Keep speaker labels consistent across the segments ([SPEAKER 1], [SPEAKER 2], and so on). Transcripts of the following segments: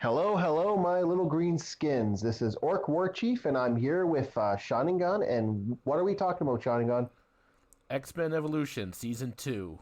[SPEAKER 1] Hello, hello, my little green skins. This is Orc War Chief, and I'm here with Sharingan. And what are we talking about, Sharingan?
[SPEAKER 2] X-Men Evolution Season 2.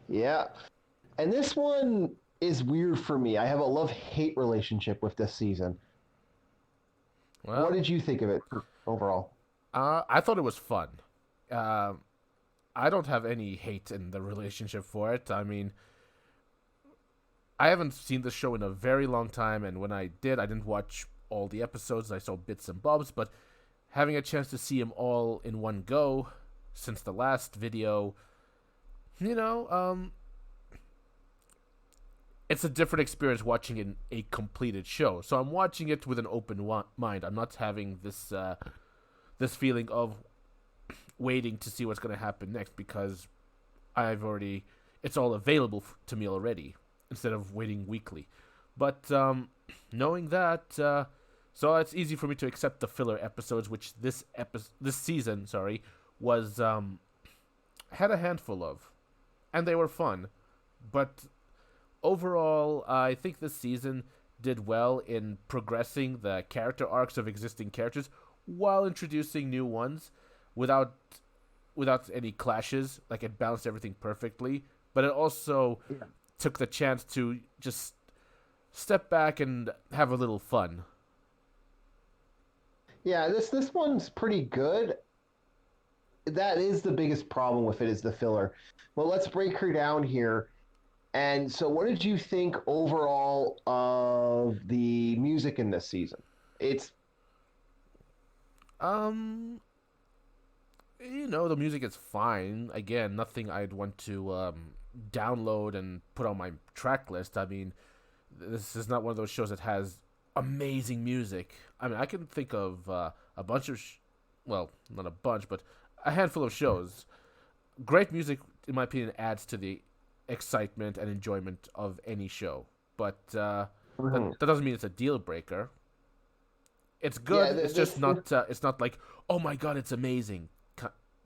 [SPEAKER 1] Yeah, and this one is weird for me. I have a love-hate relationship with this season. What
[SPEAKER 2] Well,
[SPEAKER 1] did you think of it overall?
[SPEAKER 2] I thought it was fun. Uh, I don't have any hate in the relationship for it. I mean, I haven't seen the show in a very long time, and when I did, I didn't watch all the episodes. I saw bits and bobs, but having a chance to see them all in one go since the last video, you know, it's a different experience watching in a completed show. So I'm watching it with an open mind. I'm not having this feeling of waiting to see what's going to happen next because I've already it's all available to me already instead of waiting weekly. But knowing that, so it's easy for me to accept the filler episodes, which this season, sorry, was had a handful of, and they were fun. But overall, I think this season did well in progressing the character arcs of existing characters while introducing new ones without any clashes. Like it balanced everything perfectly, but it also
[SPEAKER 1] Yeah.
[SPEAKER 2] took the chance to just step back and have a little fun.
[SPEAKER 1] Yeah, this one's pretty good. That is the biggest problem with it is the filler. Well, let's break her down here. And so, what did you think overall of the music in this season? It's
[SPEAKER 2] Um, the music is fine. Again, nothing I'd want to download and put on my track list. I mean, this is not one of those shows that has amazing music. I mean, I can think of a bunch of, well, not a bunch, but a handful of shows. Great music, in my opinion, adds to the excitement and enjoyment of any show. But
[SPEAKER 1] Mhm.
[SPEAKER 2] that doesn't mean it's a deal breaker. It's
[SPEAKER 1] Yeah,
[SPEAKER 2] good. It's just not. It's not like, oh my god, it's amazing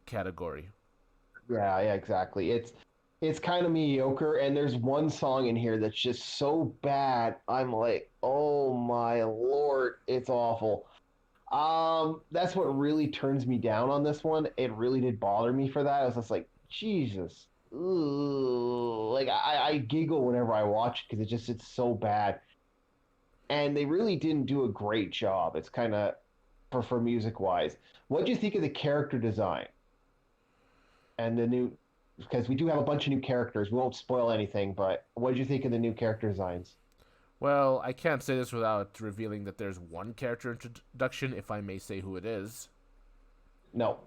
[SPEAKER 2] category.
[SPEAKER 1] yeah, exactly. It's kind of mediocre, and there's one song in here that's just so bad. I'm like, oh my lord, it's awful. That's what really turns me down on this one. It really did bother me for that. I was just like, Jesus, ooh. Like I giggle whenever I watch it because it's so bad, and they really didn't do a great job. It's kind of for music wise. What do you think of the character design? And the new because we do have a bunch of new characters. We won't spoil anything, but what did you think of the new character designs?
[SPEAKER 2] Well, I can't say this without revealing that there's one character introduction, if I may say who it is.
[SPEAKER 1] No,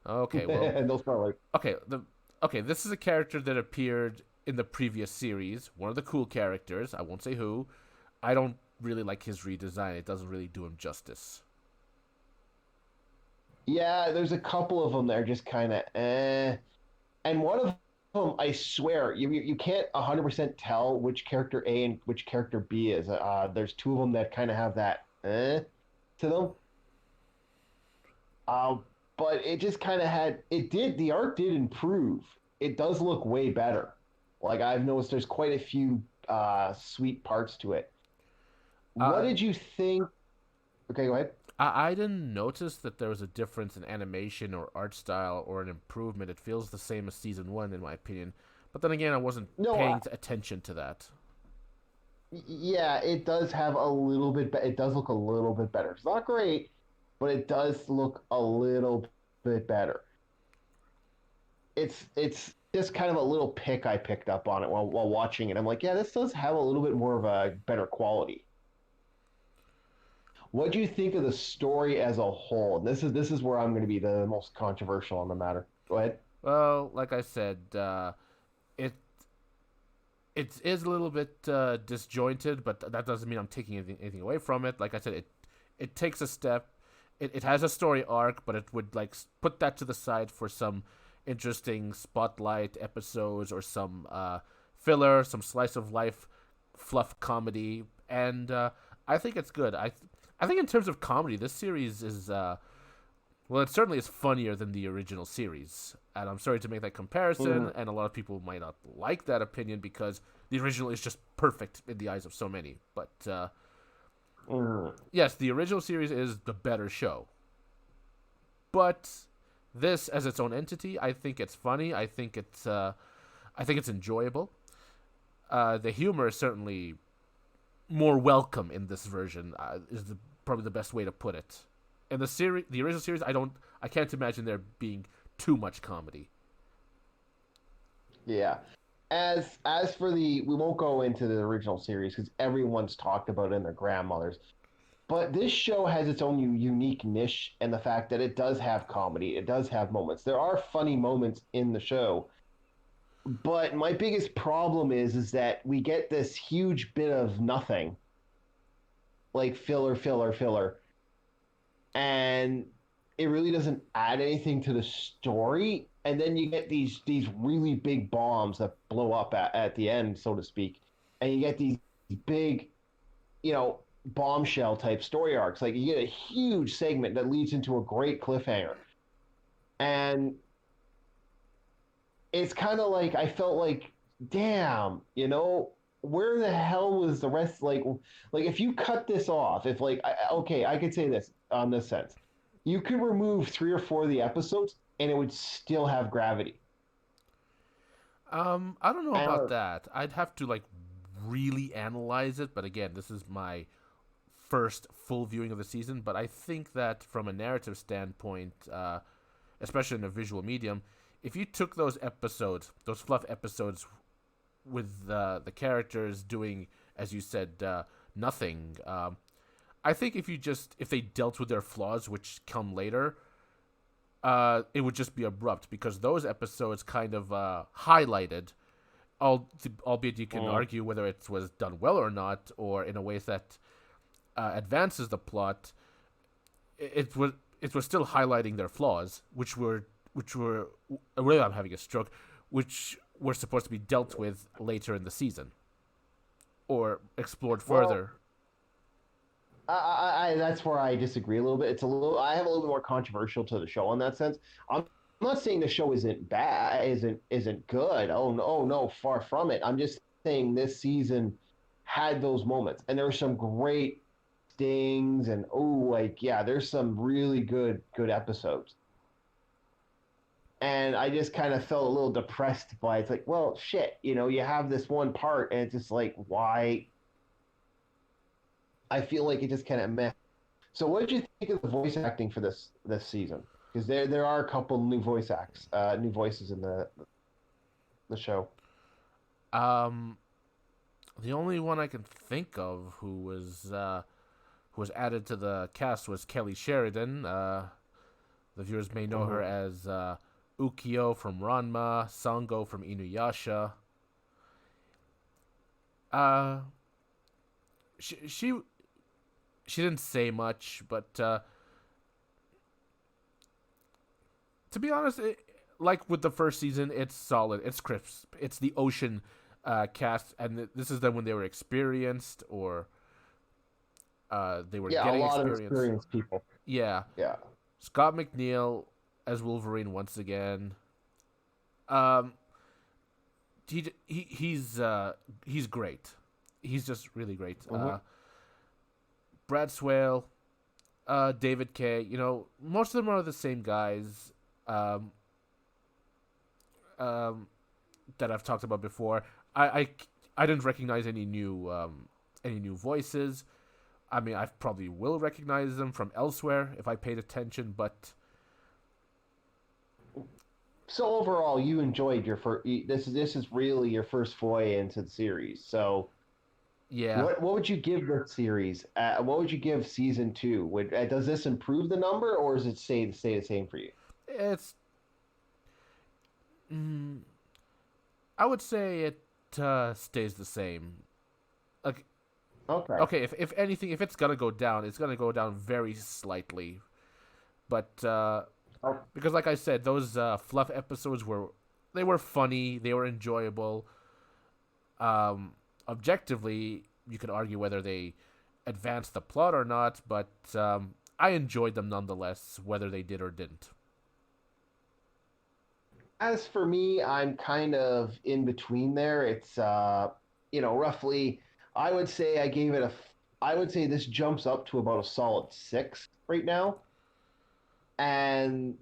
[SPEAKER 2] Okay, well,
[SPEAKER 1] no spoiler.
[SPEAKER 2] okay, this is a character that appeared in the previous series. One of the cool characters. I won't say who. I don't really like his redesign. It doesn't really do him justice.
[SPEAKER 1] Yeah, there's a couple of them that are just kind of eh. And one of them, I swear, you can't 100% tell which character A and which character B is. There's two of them that kind of have that to them. Uh, but it just kind of had the art did improve. It does look way better. Like I've noticed there's quite a few sweet parts to it. What
[SPEAKER 2] Uh,
[SPEAKER 1] did you think? Okay, go ahead.
[SPEAKER 2] I didn't notice that there was a difference in animation or art style or an improvement. It feels the same as season one, in my opinion. But then again, I wasn't
[SPEAKER 1] No,
[SPEAKER 2] paying attention to that.
[SPEAKER 1] yeah, it does have a little bit. It does look a little bit better. It's not great, but it does look a little bit better. It's just kind of a little pick I picked up on it while watching it. I'm like, yeah, this does have a little bit more of a better quality. What do you think of the story as a whole? And this is where I'm going to be the most controversial on the matter. Go ahead.
[SPEAKER 2] Well, like I said, it it is a little bit disjointed, but that doesn't mean I'm taking anything away from it. Like I said, it takes a step. It has a story arc, but it would like put that to the side for some interesting spotlight episodes or some filler, some slice of life fluff comedy, and I think it's good. I think in terms of comedy, this series is Well, it certainly is funnier than the original series. And I'm sorry to make that comparison,
[SPEAKER 1] Mm,
[SPEAKER 2] and a lot of people might not like that opinion because the original is just perfect in the eyes of so many. But
[SPEAKER 1] mm.
[SPEAKER 2] yes, the original series is the better show. But this, as its own entity, I think it's funny. I think it's enjoyable. The humor is certainly more welcome in this version. Probably the best way to put it. In the original series, I can't imagine there being too much comedy.
[SPEAKER 1] Yeah. As for we won't go into the original series because everyone's talked about it in their grandmothers. But this show has its own unique niche, and the fact that it does have comedy, it does have moments. There are funny moments in the show, but my biggest problem is that we get this huge bit of nothing, like filler, filler, filler, and it really doesn't add anything to the story. And then you get these really big bombs that blow up at the end, so to speak, and you get these big, bombshell type story arcs. Like you get a huge segment that leads into a great cliffhanger, and it's kind of like I felt like, damn, where the hell was the rest? Like if you cut this off, if like, okay, I could say this on this sense, you could remove 3 or 4 of the episodes, and it would still have gravity.
[SPEAKER 2] I don't know about
[SPEAKER 1] And
[SPEAKER 2] that. I'd have to really analyze it, but again, this is my first full viewing of the season. But I think that from a narrative standpoint, especially in a visual medium, if you took those episodes, those fluff episodes, with the characters doing, as you said, nothing. I think if they dealt with their flaws, which come later, it would just be abrupt because those episodes kind of highlighted, albeit you can
[SPEAKER 1] mm,
[SPEAKER 2] argue whether it was done well or not, or in a way that advances the plot. It was still highlighting their flaws, which were really, I'm having a stroke, which were supposed to be dealt with later in the season or explored
[SPEAKER 1] well,
[SPEAKER 2] further.
[SPEAKER 1] that's where I disagree a little bit. I have a little bit more controversial to the show in that sense. I'm not saying the show isn't bad, isn't good. Oh no, far from it. I'm just saying this season had those moments, and there were some great stings, and like yeah, there's some really good episodes. And I just kind of felt a little depressed by it. It's like, well, shit, you have this one part, and it's just like, why? I feel like it just kind of meh. So, what did you think of the voice acting for this season? Because there are a couple new voices in the show.
[SPEAKER 2] Um, the only one I can think of who was added to the cast was Kelly Sheridan. The viewers may know her
[SPEAKER 1] Mm-hmm.
[SPEAKER 2] as Ukyo from Ranma, Sango from Inuyasha. Uh, she she she didn't say much, but to be honest, like with the first season, it's solid. It's crisp. It's the Ocean cast, and this is them when they were experienced or they were
[SPEAKER 1] Yeah, a
[SPEAKER 2] getting
[SPEAKER 1] lot of
[SPEAKER 2] experience.
[SPEAKER 1] experienced people.
[SPEAKER 2] Yeah,
[SPEAKER 1] Yeah.
[SPEAKER 2] Scott McNeil as Wolverine once again. Um, he's great. He's just really great.
[SPEAKER 1] Mm-hmm.
[SPEAKER 2] Brad Swale, David Kay. Most of them are the same guys. Um, um, that I've talked about before. I didn't recognize any new voices. I mean, I probably will recognize them from elsewhere if I paid attention, but
[SPEAKER 1] So overall, you enjoyed your first. This is really your first foray into the series. So
[SPEAKER 2] yeah,
[SPEAKER 1] what would you give the series? What would you give season 2? Does this improve the number, or does it stay the same for you?
[SPEAKER 2] it's. Mm, I would say it stays the same. Like,
[SPEAKER 1] Okay.
[SPEAKER 2] okay, if anything, if it's gonna go down, it's gonna go down very slightly. But
[SPEAKER 1] Oh,
[SPEAKER 2] because, like I said, those fluff episodes were funny, they were enjoyable. Um, Objectively, you could argue whether they advanced the plot or not, but I enjoyed them nonetheless, whether they did or didn't.
[SPEAKER 1] As for me, I'm kind of in between there. It's roughly I would say I gave it a I would say this jumps up to about a solid 6 right now. And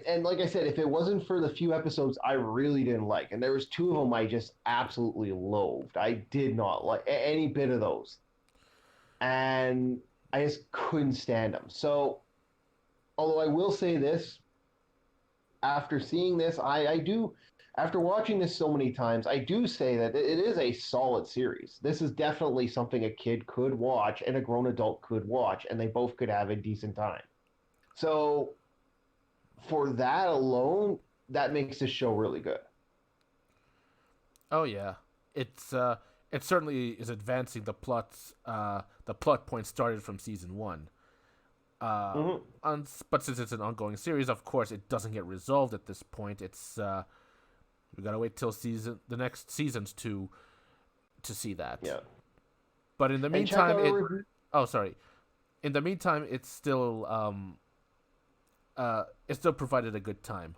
[SPEAKER 1] and like I said, if it wasn't for the few episodes I really didn't like, and there was two of them I just absolutely loathed. I did not like any bit of those. And I just couldn't stand them. So, although I will say this, after seeing this, I do, after watching this so many times, I do say that it is a solid series. This is definitely something a kid could watch and a grown adult could watch, and they both could have a decent time. So, for that alone, that makes this show really good.
[SPEAKER 2] Oh yeah, it's it certainly is advancing the plot point started from season one. Uh,
[SPEAKER 1] Hmm.
[SPEAKER 2] but since it's an ongoing series, of course, it doesn't get resolved at this point. It's we gotta wait till the next seasons to see that.
[SPEAKER 1] Yeah.
[SPEAKER 2] But in the
[SPEAKER 1] And check
[SPEAKER 2] meantime,
[SPEAKER 1] out our review.
[SPEAKER 2] oh sorry, in the meantime, it still provided a good time.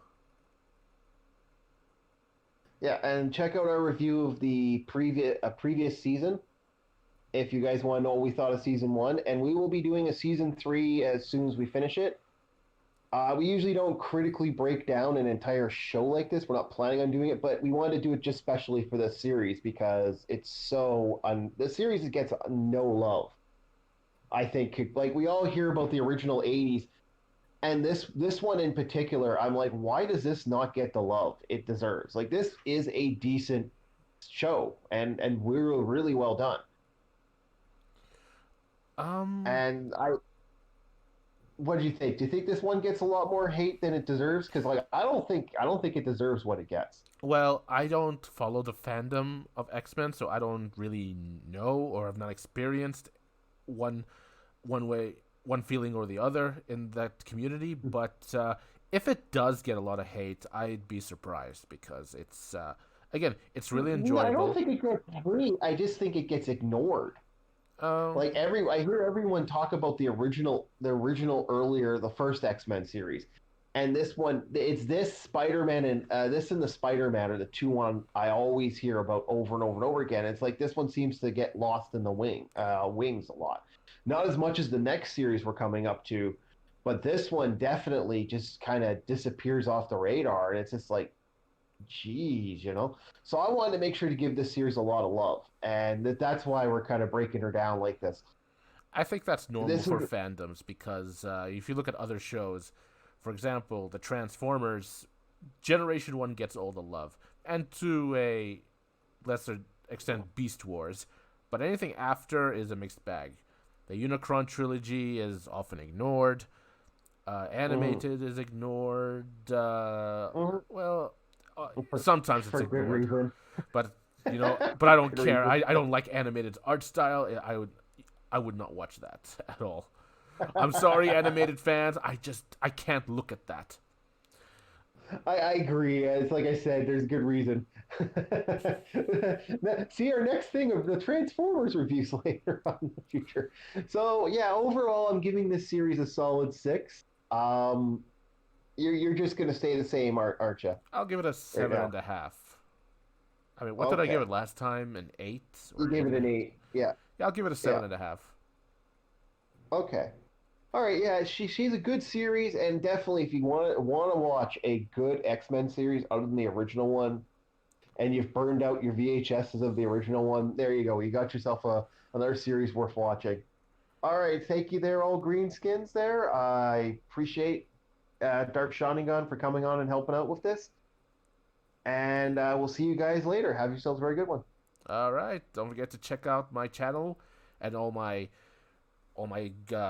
[SPEAKER 1] Yeah, and check out our review of the previous season if you guys want to know what we thought of season one. And we will be doing a season three as soon as we finish it. We usually don't critically break down an entire show like this. We're not planning on doing it, but we wanted to do it just specially for this series because it's the series gets no love. I think like we all hear about the original '80s, and this one in particular, I'm like, why does this not get the love it deserves? Like this is a decent show, and we're really well done.
[SPEAKER 2] Um,
[SPEAKER 1] And what do you think? Do you think this one gets a lot more hate than it deserves? Because like I don't think it deserves what it gets.
[SPEAKER 2] well, I don't follow the fandom of X Men, so I don't really know or have not experienced one one way one feeling or the other in that community. But if it does get a lot of hate, I'd be surprised because it's again, it's really
[SPEAKER 1] No, I don't
[SPEAKER 2] enjoyable.
[SPEAKER 1] think it gets hate. I just think it gets ignored.
[SPEAKER 2] Um,
[SPEAKER 1] I hear everyone talk about the original earlier, the first X-Men series, and this one, it's this Spider-Man and this and the Spider-Man are the two one I always hear about over and over and over again. It's like this one seems to get lost in the wings a lot, not as much as the next series we're coming up to, but this one definitely just kind of disappears off the radar, and it's just like geez. So I wanted to make sure to give this series a lot of love, and that's why we're kind of breaking her down like this.
[SPEAKER 2] I think that's normal
[SPEAKER 1] This
[SPEAKER 2] for
[SPEAKER 1] is
[SPEAKER 2] fandoms because if you look at other shows, for example, the Transformers, Generation 1 gets all the love, and to a lesser extent, Beast Wars, but anything after is a mixed bag. The Unicron trilogy is often ignored,
[SPEAKER 1] mhm,
[SPEAKER 2] animated is ignored,
[SPEAKER 1] mhm,
[SPEAKER 2] well,
[SPEAKER 1] for,
[SPEAKER 2] sometimes it's
[SPEAKER 1] for good
[SPEAKER 2] ignored,
[SPEAKER 1] reason.
[SPEAKER 2] but but I don't
[SPEAKER 1] Good
[SPEAKER 2] care.
[SPEAKER 1] reason.
[SPEAKER 2] I don't like animated art style. I would not watch that at all. I'm sorry, animated fans. I can't look at that.
[SPEAKER 1] I agree. It's like I said, there's good reason. See our next thing of the Transformers reviews later on in the future. So yeah, overall, I'm giving this series a solid 6. You're just gonna stay the same, aren't you?
[SPEAKER 2] I'll give it a
[SPEAKER 1] Right
[SPEAKER 2] seven
[SPEAKER 1] now.
[SPEAKER 2] and a half. I mean, what did I give
[SPEAKER 1] Okay.
[SPEAKER 2] it last time? An 8
[SPEAKER 1] You
[SPEAKER 2] or
[SPEAKER 1] gave it
[SPEAKER 2] even
[SPEAKER 1] an
[SPEAKER 2] a
[SPEAKER 1] 8. Yeah.
[SPEAKER 2] yeah? I'll give it a
[SPEAKER 1] Yeah.
[SPEAKER 2] seven and a half.
[SPEAKER 1] Okay. All right. Yeah. She's a good series, and definitely if you want to watch a good X-Men series other than the original one, and you've burned out your VHSs of the original one, there you go. You got yourself another series worth watching. All right. Thank you there, all greenskins there. I appreciate Dark Sharingan for coming on and helping out with this. And we'll see you guys later. Have yourselves a very good one.
[SPEAKER 2] All right. Don't forget to check out my channel and all my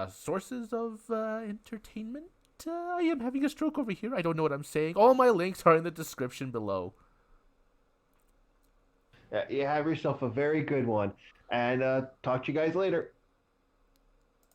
[SPEAKER 2] sources of entertainment. I am having a stroke over here. I don't know what I'm saying. All my links are in the description below.
[SPEAKER 1] You have yourself a very good one. And talk to you guys later.